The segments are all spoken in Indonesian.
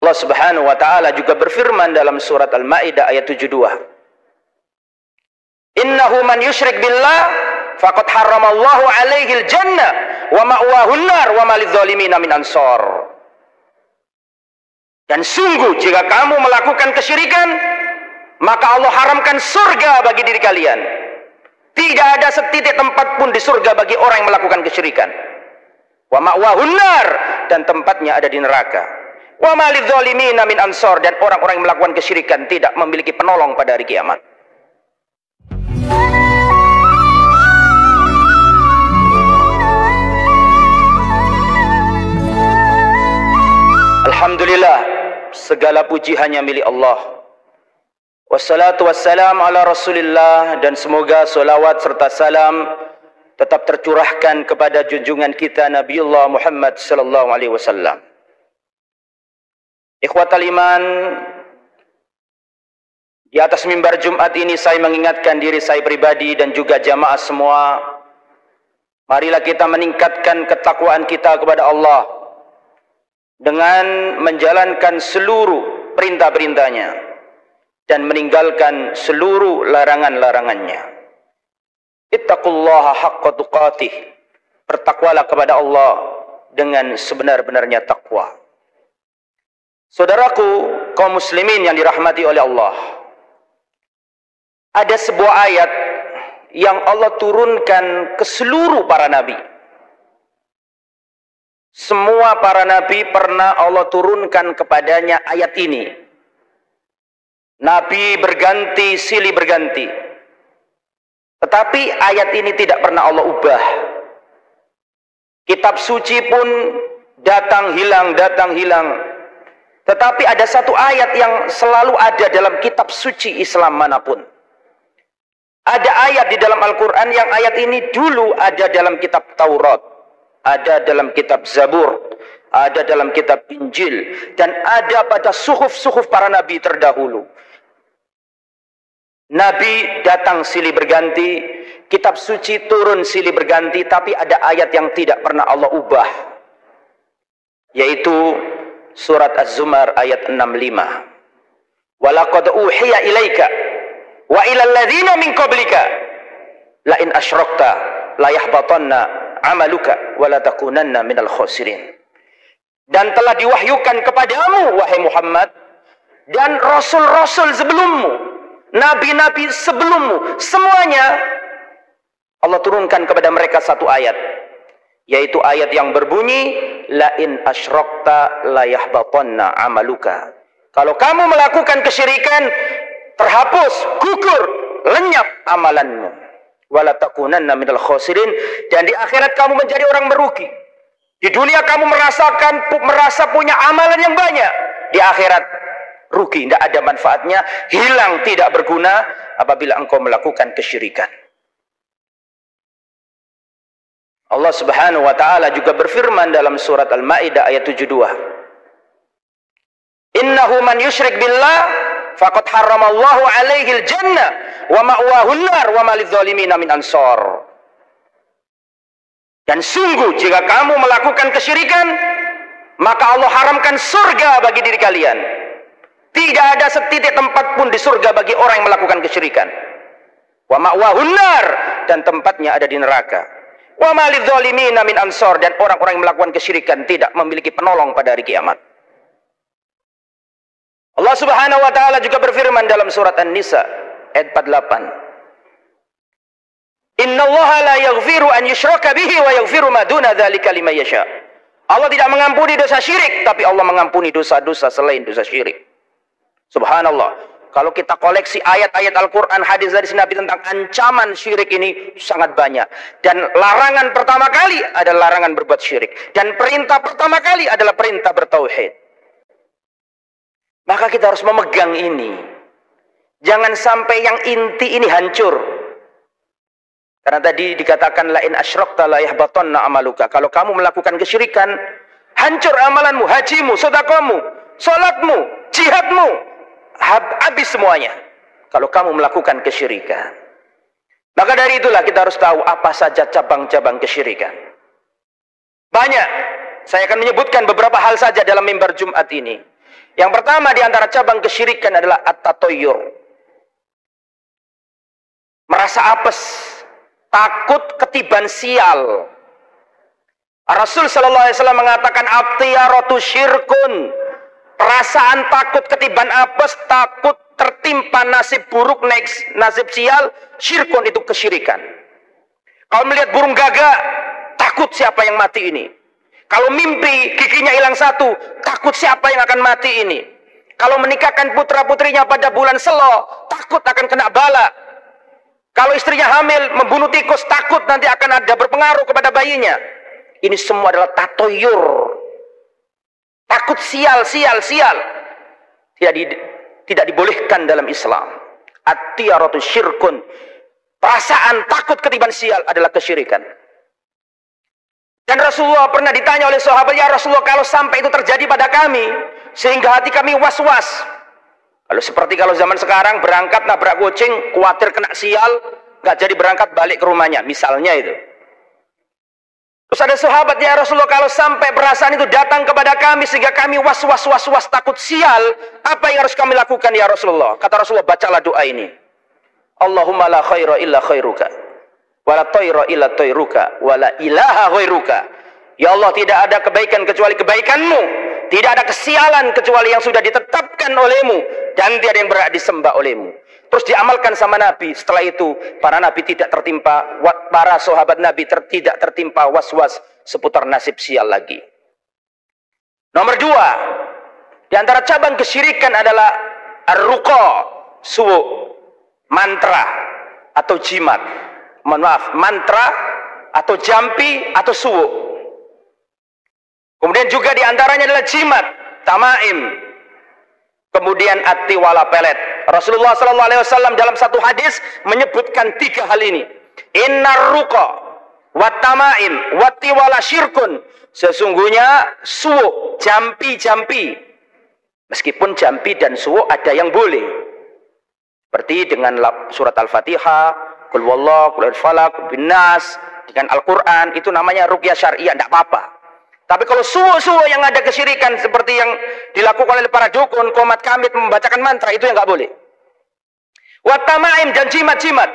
Allah Subhanahu wa taala juga berfirman dalam surat Al-Maidah ayat 72. Innahu man yusyrik billah faqad harramallahu alaihil jannah wa ma'wahun nar wa ma lidzalimina min ansor. Dan sungguh jika kamu melakukan kesyirikan, maka Allah haramkan surga bagi diri kalian. Tidak ada setitik tempat pun di surga bagi orang yang melakukan kesyirikan. Wa ma'wahun nar, dan tempatnya ada di neraka. Wa ma lidzalimina min ansor, dan orang-orang yang melakukan kesyirikan tidak memiliki penolong pada hari kiamat. Alhamdulillah, segala puji hanya milik Allah. Wassalatu wassalam ala Rasulillah, dan semoga salawat serta salam tetap tercurahkan kepada junjungan kita Nabiullah Muhammad sallallahu alaihi wasallam. Ikhwatal iman, di atas mimbar Jumat ini saya mengingatkan diri saya pribadi dan juga jamaah semua, marilah kita meningkatkan ketakwaan kita kepada Allah dengan menjalankan seluruh perintah-perintahnya dan meninggalkan seluruh larangan-larangannya. Ittaqullaha haqqa tuqatih, bertakwalah kepada Allah dengan sebenar-benarnya takwa. Saudaraku, kaum muslimin yang dirahmati oleh Allah, ada sebuah ayat yang Allah turunkan ke seluruh para nabi. Semua para nabi pernah Allah turunkan kepadanya ayat ini. Nabi berganti, silih berganti, tetapi ayat ini tidak pernah Allah ubah. Kitab suci pun datang hilang, tetapi ada satu ayat yang selalu ada dalam kitab suci Islam manapun. Ada ayat di dalam Al-Quran yang ayat ini dulu ada dalam kitab Taurat, ada dalam kitab Zabur, ada dalam kitab Injil, dan ada pada suhuf-suhuf para nabi terdahulu. Nabi datang silih berganti, kitab suci turun silih berganti, tapi ada ayat yang tidak pernah Allah ubah, yaitu surat Az-Zumar ayat 65. Walaqad uhiya ilaika wa ilal ladzina min qablika la in asyrakta la yahbatanna amaluka wa la takunanna minal khasirin. Dan telah diwahyukan kepadamu wahai Muhammad dan rasul-rasul sebelummu, nabi-nabi sebelummu, semuanya Allah turunkan kepada mereka satu ayat, yaitu ayat yang berbunyi la in asyrakta la yahbatanna amaluka. Kalau kamu melakukan kesyirikan, terhapus, gugur, lenyap amalanmu. Wala takunanna minal khasirin, dan di akhirat kamu menjadi orang merugi. Di dunia kamu merasa punya amalan yang banyak, di akhirat rugi, tidak ada manfaatnya, hilang, tidak berguna apabila engkau melakukan kesyirikan. Allah Subhanahu wa taala juga berfirman dalam surat Al-Maidah ayat 72. Innahu man yusyrik billah faqad harramallahu alaihil jannah wa ma'wahun nar wa ma lidzalimina min ansor. Dan sungguh jika kamu melakukan kesyirikan, maka Allah haramkan surga bagi diri kalian. Tidak ada setitik tempat pun di surga bagi orang yang melakukan kesyirikan. Wa ma'wahun nar, dan tempatnya ada di neraka. Wa ma lidzalimina min ansor, dan orang-orang yang melakukan kesyirikan tidak memiliki penolong pada hari kiamat. Allah Subhanahu wa taala juga berfirman dalam surat An-Nisa ayat 48. Innallaha la yaghfiru an yushraka bihi wa yaghfiru ma duna dzalika liman yasha. Allah tidak mengampuni dosa syirik, tapi Allah mengampuni dosa-dosa selain dosa syirik. Subhanallah. Kalau kita koleksi ayat-ayat Al-Quran, hadis dari Nabi tentang ancaman syirik ini sangat banyak. Dan larangan pertama kali adalah larangan berbuat syirik. Dan perintah pertama kali adalah perintah bertauhid. Maka kita harus memegang ini. Jangan sampai yang inti ini hancur. Karena tadi dikatakan la in asyrakta la yahbatanna amaluka. Kalau kamu melakukan kesyirikan, hancur amalanmu, hajimu, sedekahmu, salatmu, jihadmu. Habis semuanya kalau kamu melakukan kesyirikan. Maka dari itulah kita harus tahu apa saja cabang-cabang kesyirikan. Banyak. Saya akan menyebutkan beberapa hal saja dalam mimbar Jumat ini. Yang pertama di antara cabang kesyirikan adalah at-tatoyur. Merasa apes, takut ketiban sial. Rasul sallallahu alaihi wasallam mengatakan at-tiyaratu syirkun. Perasaan takut ketiban apes, takut tertimpa nasib buruk, nasib sial, syirkun, itu kesyirikan. Kalau melihat burung gagak, takut siapa yang mati ini. Kalau mimpi giginya hilang satu, takut siapa yang akan mati ini. Kalau menikahkan putra-putrinya pada bulan Selo, takut akan kena bala. Kalau istrinya hamil, membunuh tikus, takut nanti akan ada berpengaruh kepada bayinya. Ini semua adalah tatoyur. Takut sial. Tidak dibolehkan dalam Islam. At-tiyaratu syirkun. Perasaan takut ketiban sial adalah kesyirikan. Dan Rasulullah pernah ditanya oleh sahabat, ya Rasulullah, kalau sampai itu terjadi pada kami, sehingga hati kami was-was. Kalau zaman sekarang berangkat nabrak kucing, khawatir kena sial, nggak jadi berangkat balik ke rumahnya, misalnya itu. Terus ada sahabat, ya Rasulullah, kalau sampai perasaan itu datang kepada kami sehingga kami was-was takut sial, apa yang harus kami lakukan ya Rasulullah? Kata Rasulullah, bacalah doa ini. Allahumma la khaira illa khairuka, wa la tayra illa tayruka, wa la ilaha ghairuka. Ya Allah, tidak ada kebaikan kecuali kebaikanmu, tidak ada kesialan kecuali yang sudah ditetapkan olehmu, dan tiada yang berhak disembah olehmu. Terus diamalkan sama Nabi. Setelah itu para Nabi tidak tertimpa, para sahabat Nabi tidak tertimpa was-was seputar nasib sial lagi. Nomor 2, di antara cabang kesyirikan adalah ar-ruqa, suwu, mantra atau jimat. Mohon maaf, mantra atau jampi atau suwu. Kemudian juga di antaranya adalah jimat, tamaim. Kemudian atiwala pelet. Rasulullah sallallahu alaihi wasallam dalam satu hadis menyebutkan 3 hal ini. Innar ruqa wat tamaim wat tiwala syirkun. Sesungguhnya suwu, jampi. Meskipun jampi dan suwu ada yang boleh. Seperti dengan surat Al-Fatihah, qul huwallahu, qul falaq, bin nas, dengan Al-Qur'an, itu namanya ruqyah syariah, tidak apa-apa. Tapi kalau suwu-suwu yang ada kesyirikan seperti yang dilakukan oleh para dukun, qomat kamit, membacakan mantra, itu yang nggak boleh. Wat tamaim dan jimat-jimat.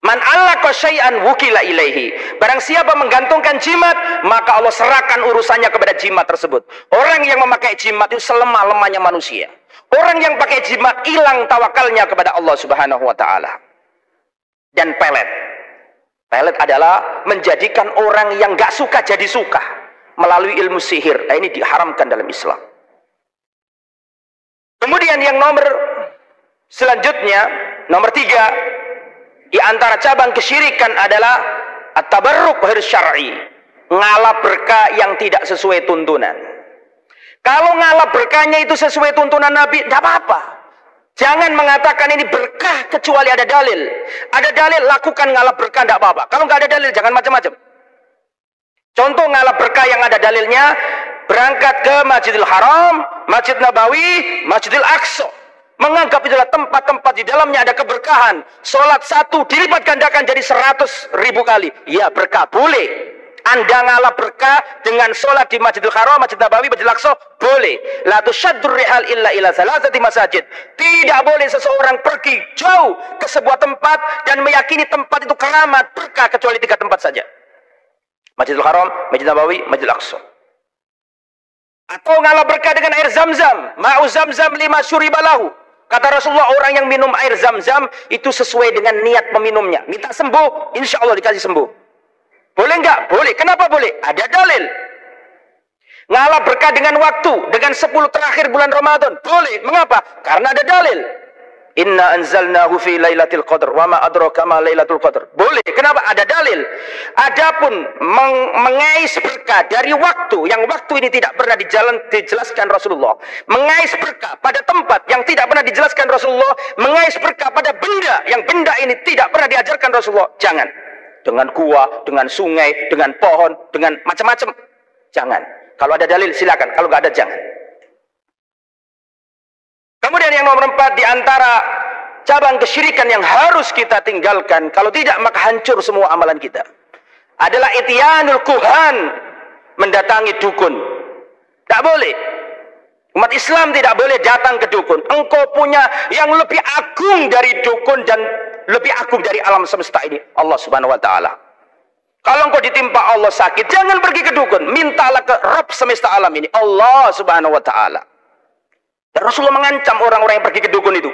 Man allaqa syai'an wukila ilaihi. Barang siapa menggantungkan jimat, maka Allah serahkan urusannya kepada jimat tersebut. Orang yang memakai jimat itu selemah-lemahnya manusia. Orang yang pakai jimat hilang tawakalnya kepada Allah Subhanahu wa taala. Dan pelet. Pelet adalah menjadikan orang yang gak suka jadi suka melalui ilmu sihir. Nah, ini diharamkan dalam Islam. Kemudian yang selanjutnya, nomor 3, di antara cabang kesyirikan adalah at-tabarruk ghair syar'i, ngalap berkah yang tidak sesuai tuntunan. Kalau ngalap berkahnya itu sesuai tuntunan Nabi, tidak apa-apa. Jangan mengatakan ini berkah kecuali ada dalil. Ada dalil, lakukan ngalap berkah, tidak apa-apa. Kalau nggak ada dalil, jangan macam-macam. Contoh ngalap berkah yang ada dalilnya, berangkat ke Masjidil Haram, Masjid Nabawi, Masjidil Aqsa. Menganggap itulah tempat-tempat di dalamnya ada keberkahan. Sholat 1 dilipat gandakan jadi 100.000 kali. Ya, berkah, boleh. Anda ngalap berkah dengan sholat di Masjidil Haram, Masjid Nabawi, Masjidil Aqsa, boleh. La tusyaddur rihal illa ila salasati masajid. Tidak boleh seseorang pergi jauh ke sebuah tempat dan meyakini tempat itu keramat berkah kecuali 3 tempat saja. Masjidil Haram, Masjid Nabawi, Masjidil Aqsa. Atau ngalap berkah dengan air Zam-Zam. Ma'u Zam-Zam lima syuribalahu. Kata Rasulullah, orang yang minum air Zam-Zam itu sesuai dengan niat peminumnya. Minta sembuh, insya Allah dikasih sembuh. Boleh nggak? Boleh. Kenapa boleh? Ada dalil. Ngalap berkah dengan waktu, dengan 10 terakhir bulan Ramadan. Boleh. Mengapa? Karena ada dalil. Inna anzalnahu fi lailatul qadr wa ma adraka ma lailatul qadr. Boleh. Kenapa? Ada dalil. Adapun mengais berkah dari waktu, yang waktu ini tidak pernah dijelaskan Rasulullah. Mengais berkah pada tempat yang tidak pernah dijelaskan Rasulullah. Mengais berkah pada benda yang benda ini tidak pernah diajarkan Rasulullah. Jangan. Dengan gua, dengan sungai, dengan pohon, dengan macam-macam. Jangan. Kalau ada dalil silakan, kalau nggak ada jangan. Kemudian yang nomor 4, di antara cabang kesyirikan yang harus kita tinggalkan, kalau tidak maka hancur semua amalan kita, adalah ityanul kuhan, mendatangi dukun. Tak boleh. Umat Islam tidak boleh datang ke dukun. Engkau punya yang lebih agung dari dukun dan lebih agung dari alam semesta ini, Allah Subhanahu wa taala. Kalau engkau ditimpa Allah sakit, jangan pergi ke dukun, mintalah ke Rabb semesta alam ini, Allah Subhanahu wa taala. Dan Rasulullah mengancam orang-orang yang pergi ke dukun itu.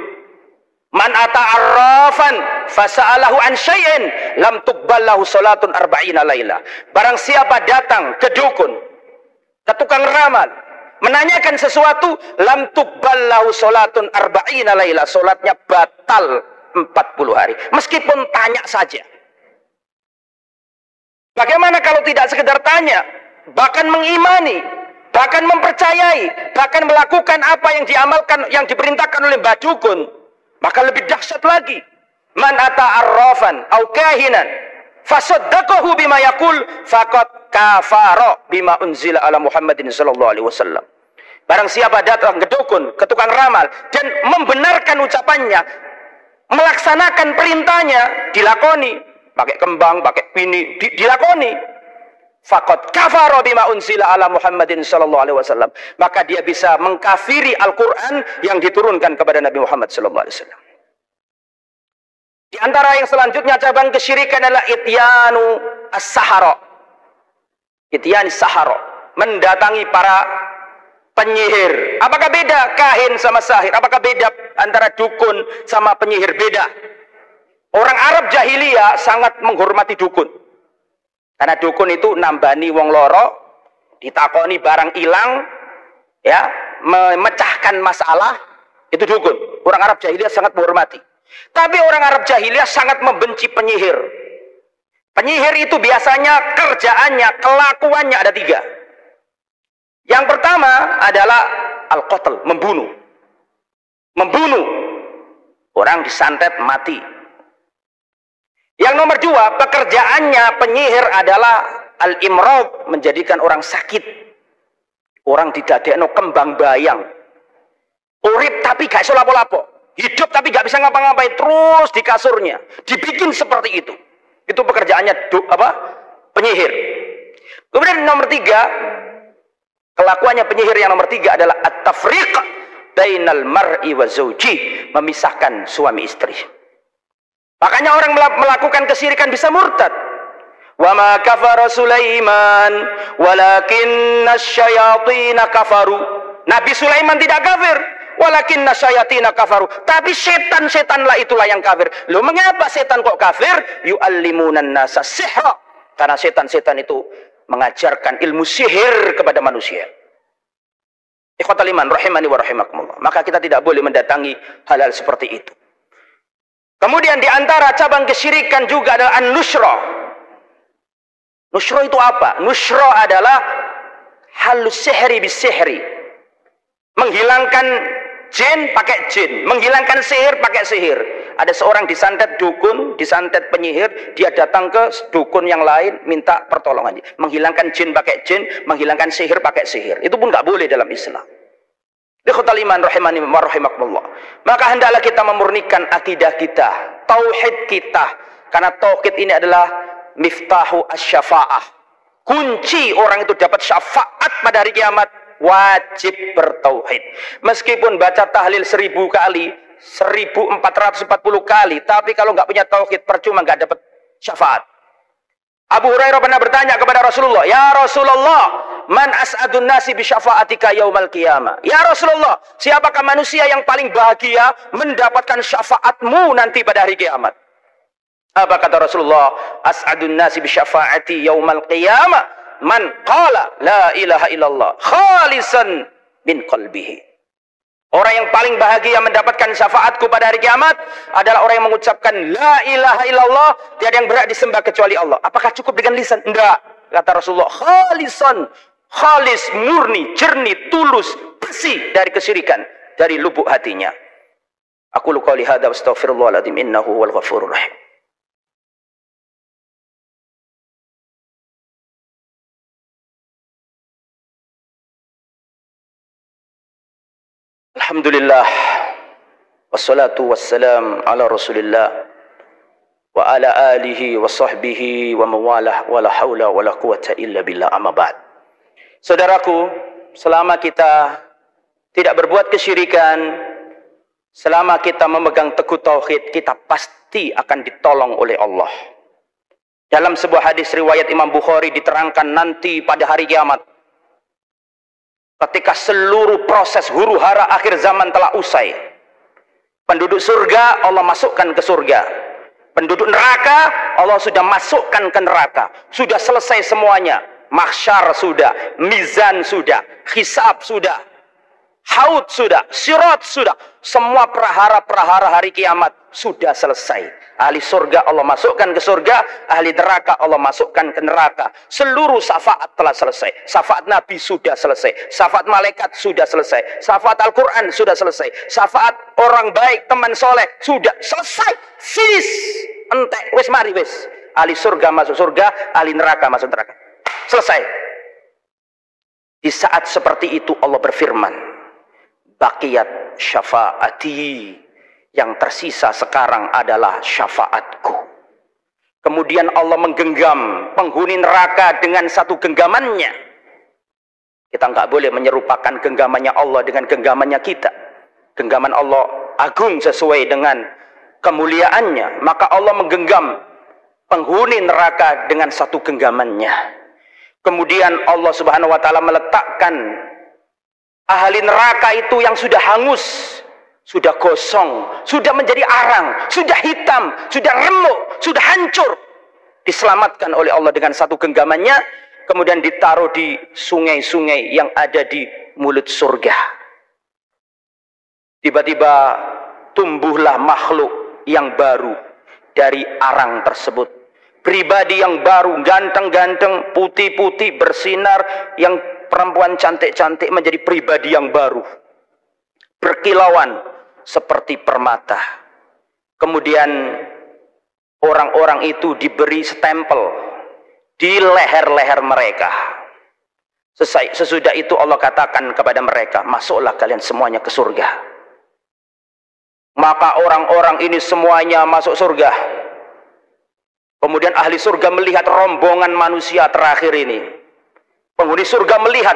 Man ata arrafan fasa'alahu an syai'in lam tuqbal lahu salatun arba'ina laila. Barang siapa datang ke dukun, ke tukang ramal, menanyakan sesuatu, lam tuqbal lahu salatun arba'ina laila, salatnya batal 40 hari. Meskipun tanya saja. Bagaimana kalau tidak sekedar tanya, bahkan mengimani, bahkan mempercayai, bahkan melakukan apa yang diamalkan, yang diperintahkan oleh mbah dukun, maka lebih dahsyat lagi. Man ata arrafan au kahinan fasaddaqahu bima yaqul faqad kafara bima unzila ala Muhammadin sallallahu alaihi wasallam. Barang siapa datang ke dukun, ke tukang ramal dan membenarkan ucapannya, melaksanakan perintahnya, dilakoni, pakai kembang, pakai pini, dilakoni, faqad kafara bima unzila ala Muhammadin sallallahu alaihi wasallam, maka dia bisa mengkafiri Al-Qur'an yang diturunkan kepada Nabi Muhammad sallallahu alaihi wasallam. Di antara yang selanjutnya cabang kesyirikan adalah ityanu as-sahara. Ityan as-sahara, mendatangi para penyihir. Apakah beda kahin sama sahir? Apakah beda antara dukun sama penyihir? Beda. Orang Arab jahiliyah sangat menghormati dukun. Karena dukun itu nambani wong loro, ditakoni barang hilang, ya, memecahkan masalah, itu dukun. Orang Arab jahiliyah sangat menghormati. Tapi orang Arab jahiliyah sangat membenci penyihir. Penyihir itu biasanya kerjaannya, kelakuannya ada 3. Yang pertama adalah al-qatl, membunuh. Membunuh. Orang disantet mati. Yang nomor 2, pekerjaannya penyihir adalah al-imrad, menjadikan orang sakit. Orang didadekno kembang bayang. Urip tapi gak iso lapo-lapo. Hidup tapi gak bisa ngapa-ngapain, terus di kasurnya. Dibikin seperti itu. Itu pekerjaannya penyihir. Kemudian nomor 3, kelakuannya penyihir yang nomor 3 adalah at-tafriq bainal mar'i wa zawji, memisahkan suami istri. Makanya orang melakukan kesyirikan bisa murtad. Wa ma kafara Sulaiman walakinna syayatina kafaru. Nabi Sulaiman tidak kafir, walakinna syayatina kafaru. Tapi setan-setanlah itulah yang kafir. Loh, mengapa setan kok kafir? Yu'allimunan nasa sihra. Karena setan-setan itu mengajarkan ilmu sihir kepada manusia. Ikhwatal iman rahimani wa rahimakumullah. Maka kita tidak boleh mendatangi hal-hal seperti itu. Kemudian di antara cabang kesyirikan juga adalah an-nusyra. Nusyra itu apa? Nusyra adalah halus sihri bis sihri. Menghilangkan jin pakai jin, menghilangkan sihir pakai sihir. Ada seorang disantet dukun, disantet penyihir, dia datang ke dukun yang lain minta pertolongan. Menghilangkan jin pakai jin, menghilangkan sihir pakai sihir. Itu pun nggak boleh dalam Islam. Ikhwatal iman rahimani wa rahimakumullah. Maka hendaklah kita memurnikan akidah kita, tauhid kita, karena tauhid ini adalah miftahu asy-syafa'ah. Kunci orang itu dapat syafaat pada hari kiamat, wajib bertauhid. Meskipun baca tahlil 1000 kali, 1440 kali, tapi kalau nggak punya tauhid percuma, nggak dapat syafaat. Abu Hurairah pernah bertanya kepada Rasulullah, "Ya Rasulullah, man as'adun nasi bi syafa'atika yaumal qiyamah?" Ya Rasulullah, siapakah manusia yang paling bahagia mendapatkan syafaatmu nanti pada hari kiamat? Apa kata Rasulullah? As'adun nasi bi syafa'ati yaumal qiyamah man qala la ilaha illallah khalisan min qalbihi. Orang yang paling bahagia mendapatkan syafaatku pada hari kiamat adalah orang yang mengucapkan la ilaha illallah, tiada yang berhak disembah kecuali Allah. Apakah cukup dengan lisan? Enggak. Kata Rasulullah, khalisan, khalis, murni, jernih, tulus, bersih dari kesyirikan, dari lubuk hatinya. Aku qouli hadza wa astaghfirullahaladzim innahu huwal ghafurur rahim. Alhamdulillah, wassalatu wassalam ala rasulillah wa ala alihi wa sahbihi wa mawalah wa la hawla wa la quwata illa billah, amma ba'd. Saudaraku, selama kita tidak berbuat kesyirikan, selama kita memegang teguh tauhid, kita pasti akan ditolong oleh Allah. Dalam sebuah hadis riwayat Imam Bukhari diterangkan nanti pada hari kiamat, ketika seluruh proses huru hara akhir zaman telah usai, penduduk surga Allah masukkan ke surga, penduduk neraka Allah sudah masukkan ke neraka. Sudah selesai semuanya. Mahsyar sudah, mizan sudah, hisab sudah, haud sudah, sirat sudah. Semua prahara-prahara hari kiamat sudah selesai. Ahli surga Allah masukkan ke surga, ahli neraka Allah masukkan ke neraka. Seluruh syafaat telah selesai. Syafaat Nabi sudah selesai, syafaat malaikat sudah selesai, syafaat Al-Quran sudah selesai, syafaat orang baik, teman soleh sudah selesai. Finish, entek, wis mari wis. Ahli surga masuk surga, ahli neraka masuk neraka. Selesai. Di saat seperti itu Allah berfirman, baqiyat syafaati, yang tersisa sekarang adalah syafaatku. Kemudian Allah menggenggam penghuni neraka dengan satu genggamannya. Kita nggak boleh menyerupakan genggamannya Allah dengan genggamannya kita. Genggaman Allah agung sesuai dengan kemuliaannya, maka Allah menggenggam penghuni neraka dengan satu genggamannya. Kemudian Allah Subhanahu wa taala meletakkan ahli neraka itu yang sudah hangus, sudah gosong, sudah menjadi arang, sudah hitam, sudah remuk, sudah hancur, diselamatkan oleh Allah dengan satu genggamannya, kemudian ditaruh di sungai-sungai yang ada di mulut surga. Tiba-tiba tumbuhlah makhluk yang baru dari arang tersebut. Pribadi yang baru, ganteng-ganteng, putih-putih, bersinar, yang perempuan cantik-cantik menjadi pribadi yang baru, berkilauan seperti permata. Kemudian orang-orang itu diberi stempel di leher-leher mereka. Sesudah itu Allah katakan kepada mereka, masuklah kalian semuanya ke surga. Maka orang-orang ini semuanya masuk surga. Kemudian ahli surga melihat rombongan manusia terakhir ini. Penghuni surga melihat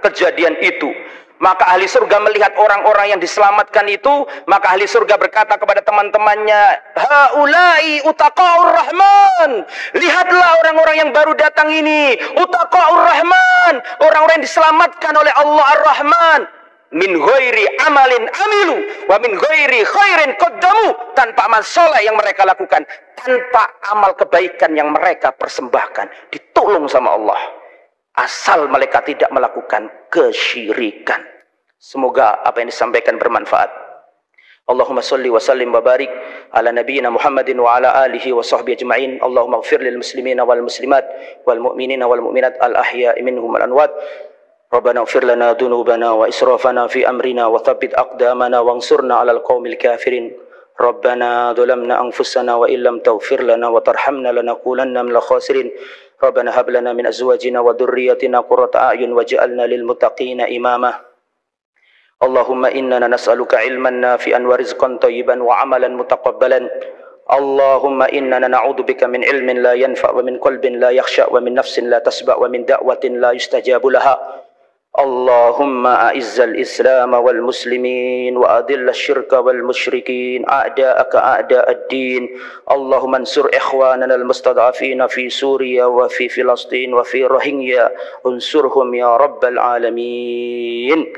kejadian itu. Maka ahli surga melihat orang-orang yang diselamatkan itu. Maka ahli surga berkata kepada teman-temannya, haulai utaqaur rahman. Lihatlah orang-orang yang baru datang ini, utaqaur rahman, orang-orang yang diselamatkan oleh Allah ar-Rahman. Min ghairi amalin amilu wa min ghairi khairin qaddamu, tanpa amal soleh yang mereka lakukan, tanpa amal kebaikan yang mereka persembahkan, ditolong sama Allah, asal mereka tidak melakukan kesyirikan. Semoga apa yang disampaikan bermanfaat. Allahumma salli wa sallim wa barik ala nabiyyina Muhammadin wa ala alihi wa sahbihi ajma'in. Allahumma ighfir lil muslimina wal muslimat wal mu'minina wal mu'minat al ahya'i minhum wal amwat. Rabbana ighfir lana dhunubana wa israfana fi amrina wa thabbit aqdamana wansurna 'alal qaumil kafirin. Rabbana dhalamna anfusana wa illam taghfir lana wa tarhamna lanakunanna minal khasirin. Rabbana hab lana min azwajina wa dhurriyyatina qurrata a'yun waj'alna lil muttaqina imama. Allahumma innana nas'aluka ilman nafi'an wa rizqan thayyiban wa 'amalan mutaqabbalan. Allahumma innana na'udzubika min ilmin la yanfa' wa min qalbin la yakhsha' wa min nafsin la tasba' wa min da'watin la yustajabu laha. Allahumma a'izzal islam wal muslimin wa adillal syirka wal musyrikin a'da'aka a'da'ad din. Allahumma ansur ikhwanana al mustad'afina fi Suriya wa fi Filastin wa fi Rohingya, unsurhum ya rabbal alamin.